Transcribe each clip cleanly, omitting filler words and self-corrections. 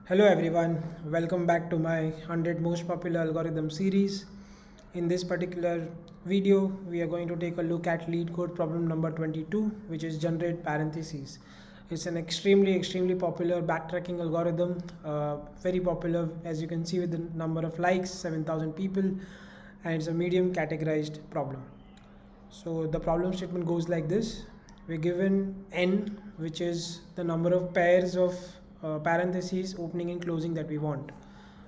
Hello everyone, welcome back to my 100 most popular algorithm series. In this particular video, we are going to take a look at lead code problem number 22, which is generate parentheses. It's an extremely popular backtracking algorithm, very popular as you can see with the number of likes, 7,000 people, and it's a medium categorized problem. So the problem statement goes like this. We're given n, which is the number of pairs of parentheses opening and closing that we want.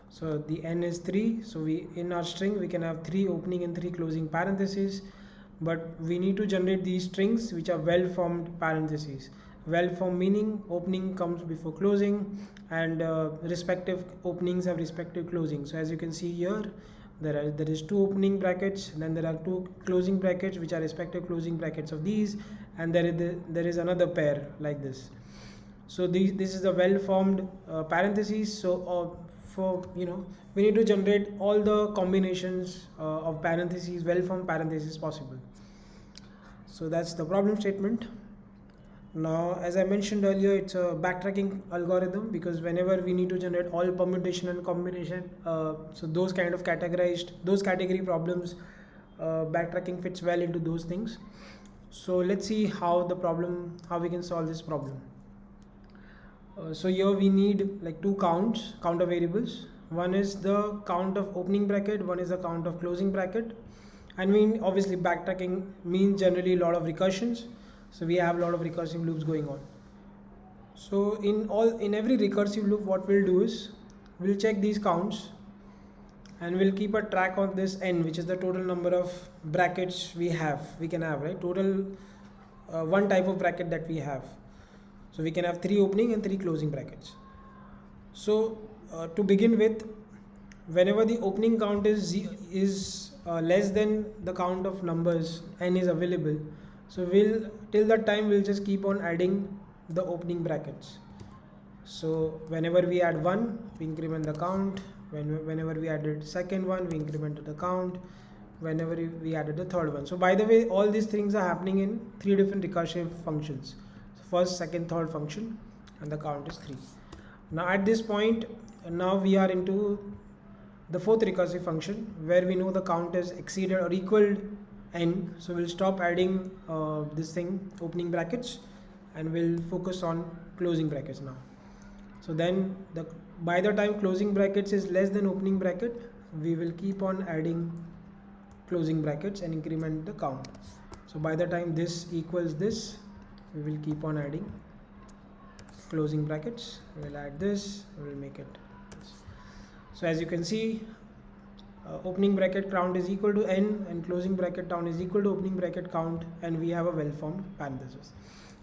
So the n is 3. So we in our string we can have 3 opening and 3 closing parentheses, but we need to generate these strings which are well formed parentheses. Well formed meaning opening comes before closing, and respective openings have respective closing. So as you can see here, there is two opening brackets, then there are two closing brackets which are respective closing brackets of these, and there is another pair like this. So this is a well formed parentheses. So for we need to generate all the combinations of parentheses, well formed parentheses possible. So that's the problem statement. Now, as I mentioned earlier, it's a backtracking algorithm because whenever we need to generate all permutation and combination, so those kind of those category problems, backtracking fits well into those things. So let's see how we can solve this problem. So here we need like two counter variables. One is the count of opening bracket, one is the count of closing bracket. And obviously backtracking means generally a lot of recursions. So we have a lot of recursive loops going on. So in every recursive loop, what we'll do is we'll check these counts and we'll keep a track on this n, which is the total number of brackets we can have, right? Total one type of bracket that we have. So we can have 3 opening and 3 closing brackets. So to begin with, whenever the opening count is less than the count of numbers n is available, so till that time we'll just keep on adding the opening brackets. So whenever we add 1, we increment the count. Whenever we added second one, we incremented the count. Whenever we added the third one. So by the way, all these things are happening in 3 different recursive functions. So first, second, third function, and the count is 3. Now at this point, now we are into the fourth recursive function where we know the count is exceeded or equaled n. So we'll stop adding this thing, opening brackets, and we'll focus on closing brackets now. So then by the time closing brackets is less than opening bracket, we will keep on adding closing brackets and increment the count. So by the time this equals this, we will keep on adding closing brackets. We'll add this, we'll make it this. So as you can see, opening bracket count is equal to n and closing bracket count is equal to opening bracket count, and we have a well formed parenthesis.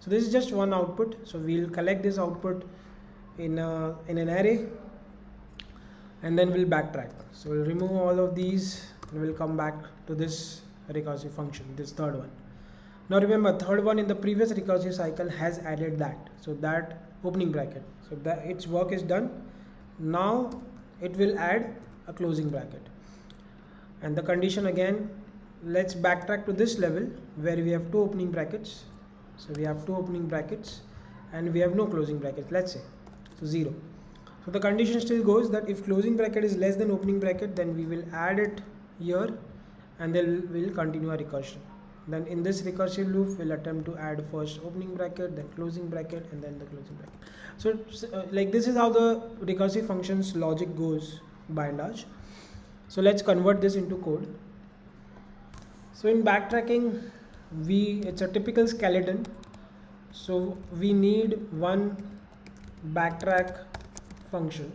So this is just one output. So we'll collect this output in an array, and then we'll backtrack. So we'll remove all of these and we'll come back to this recursive function, this third one. Now remember, third one in the previous recursive cycle has added that, so that opening bracket, so that its work is done. Now it will add a closing bracket, and the condition again, let's backtrack to this level where we have 2 opening brackets. So we have 2 opening brackets and we have no closing brackets, let's say, so 0. So the condition still goes that if closing bracket is less than opening bracket, then we will add it here, and then we'll continue our recursion. Then in this recursive loop, we'll attempt to add first opening bracket, then closing bracket, and then the closing bracket. So like this is how the recursive functions logic goes by and large. So let's convert this into code. So in backtracking, it's a typical skeleton. So we need one backtrack function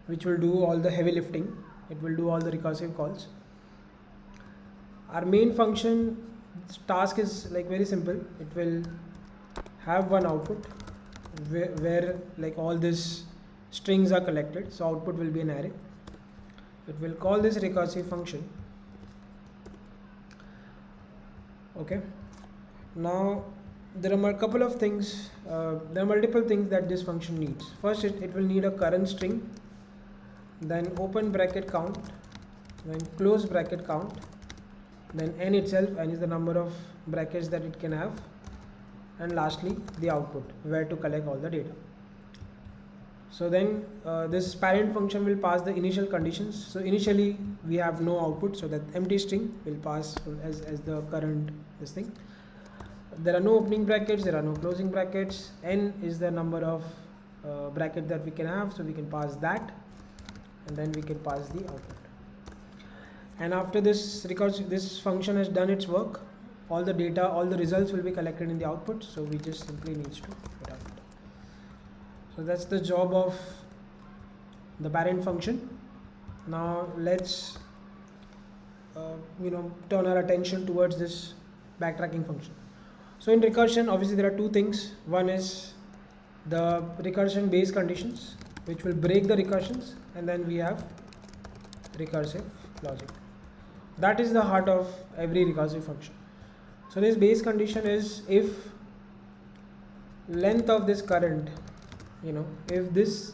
which will do all the heavy lifting. It will do all the recursive calls. Our main function task is like very simple. It will have one output where like all these strings are collected. So output will be an array. It will call this recursive function. Okay. Now there are a couple of things, there are multiple things that this function needs. First, it will need a current string, then open bracket count, then close bracket count, then n itself, n is the number of brackets that it can have, and lastly the output where to collect all the data. So then this parent function will pass the initial conditions. So initially we have no output, so that empty string will pass as the current this thing. There are no opening brackets, there are no closing brackets. N is the number of bracket that we can have, so we can pass that, and then we can pass the output. And after this this function has done its work, all the data, all the results will be collected in the output, so we just simply needs to put out. So that's the job of the parent function. Now let's turn our attention towards this backtracking function. So in recursion, obviously there are two things. One is the recursion base conditions, which will break the recursions, and then we have recursive logic. That is the heart of every recursive function. So this base condition is if length of this current, if this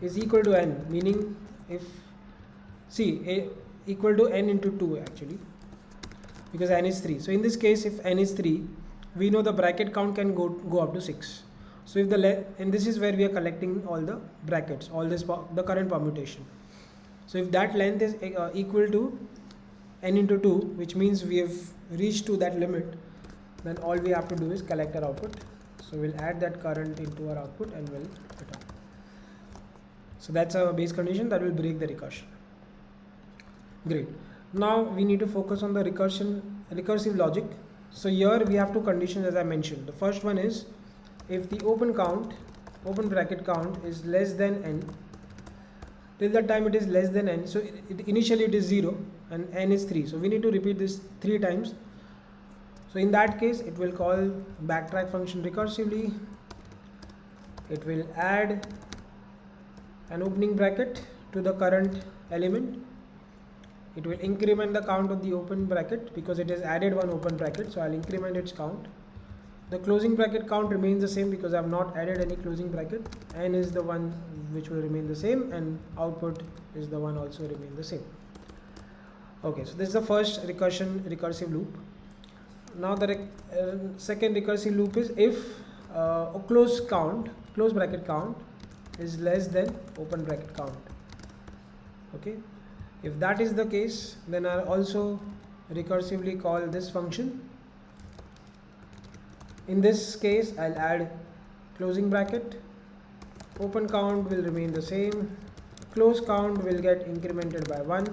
is equal to n, meaning if equal to n into 2 actually, because n is 3. So in this case, if n is 3, we know the bracket count can go up to 6. So if and this is where we are collecting all the brackets, all this the current permutation. So if that length is equal to n into 2, which means we have reached to that limit, then all we have to do is collect our output. So we'll add that current into our output and we'll return. So that's a base condition that will break the recursion. Great. Now we need to focus on the recursive logic. So here we have two conditions, as I mentioned. The first one is if the open bracket count is less than n, till that time it is less than n. So initially it is 0 and n is 3. So we need to repeat this 3 times. So in that case, it will call backtrack function recursively. It will add an opening bracket to the current element. It will increment the count of the open bracket because it has added one open bracket. So I'll increment its count. The closing bracket count remains the same because I have not added any closing bracket. N is the one which will remain the same, and output is the one also remain the same. Okay, so this is the first recursive loop. Now the second recursive loop is if a close bracket count is less than open bracket count. Okay, if that is the case, then I'll also recursively call this function. In this case, I'll add closing bracket, open count will remain the same, close count will get incremented by 1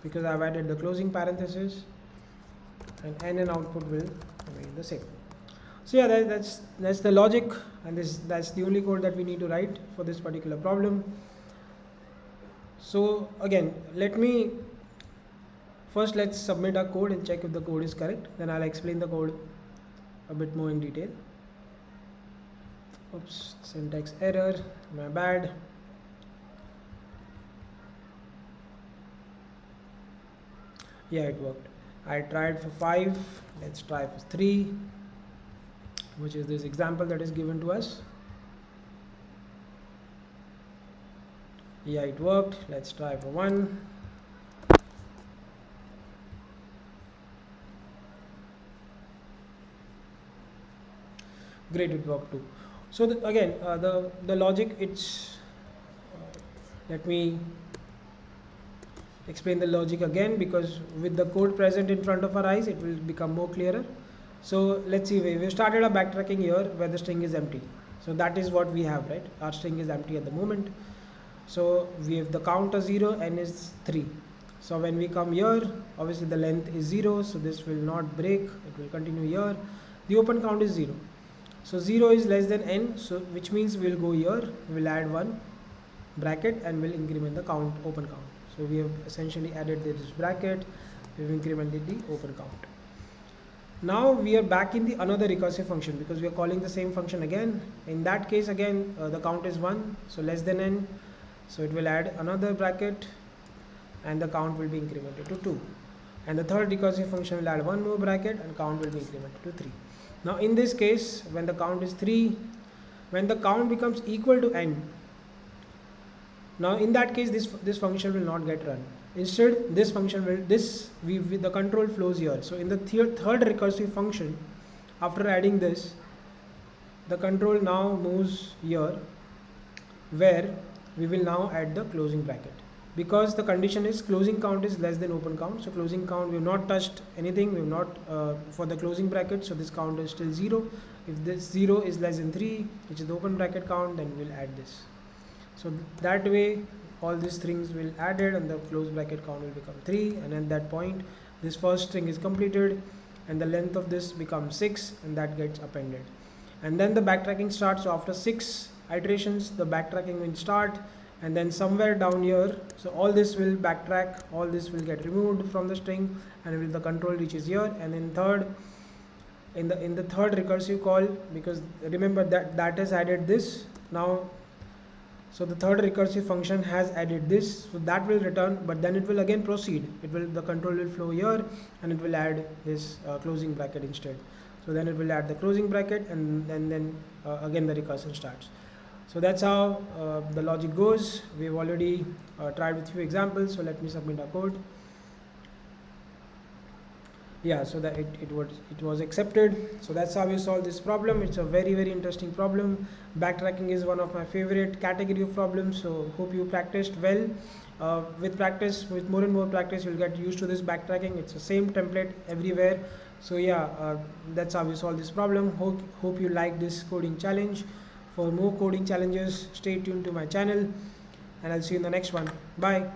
because I've added the closing parenthesis, and n and output will remain the same. So yeah, that's the logic, and that's the only code that we need to write for this particular problem. So again, let's submit our code and check if the code is correct. Then I'll explain the code a bit more in detail. Oops, syntax error, my bad. Yeah, it worked. I tried for 5, let's try for 3, which is this example that is given to us. Yeah, it worked. Let's try for 1. Great, it worked too. So again, the logic, it's let me explain the logic again, because with the code present in front of our eyes it will become more clearer. So let's see, we started our backtracking here where the string is empty. So that is what we have, right? Our string is empty at the moment. So we have the count as 0, n is 3. So when we come here, obviously the length is 0, so this will not break, it will continue here. The open count is 0. So 0 is less than n, so which means we'll go here, we'll add one bracket and we'll increment the count, open count. So we have essentially added this bracket, we've incremented the open count. Now we are back in the another recursive function because we are calling the same function again. In that case again, the count is 1, so less than n. So it will add another bracket and the count will be incremented to 2. And the third recursive function will add one more bracket and count will be incremented to 3. Now in this case, when the count is 3, when the count becomes equal to n, now in that case this function will not get run. Instead this function will, the control flows here. So in the third recursive function, after adding this, the control now moves here where we will now add the closing bracket, because the condition is closing count is less than open count. So closing count, we have not touched anything, we have not for the closing bracket, so this count is still 0. If this 0 is less than 3, which is the open bracket count, then we'll add this. So that way all these things will added and the close bracket count will become 3, and at that point this first string is completed and the length of this becomes 6, and that gets appended. And then the backtracking starts. So after 6 iterations the backtracking will start, and then somewhere down here, so all this will backtrack, all this will get removed from the string, and the control reaches here. And in the third recursive call, because remember that has added this now, so the third recursive function has added this, so that will return, but then it will again proceed, the control will flow here and it will add this closing bracket instead. So then it will add the closing bracket, and then again the recursion starts. So that's how the logic goes. We've already tried with few examples, so let me submit our code. Yeah, so that it was accepted. So that's how we solve this problem. It's a very, very interesting problem. Backtracking is one of my favorite category of problems, so hope you practiced well. With practice, with more and more practice, you'll get used to this backtracking. It's the same template everywhere. So yeah, that's how we solve this problem. Hope you like this coding challenge. For more coding challenges, stay tuned to my channel, and I'll see you in the next one. Bye.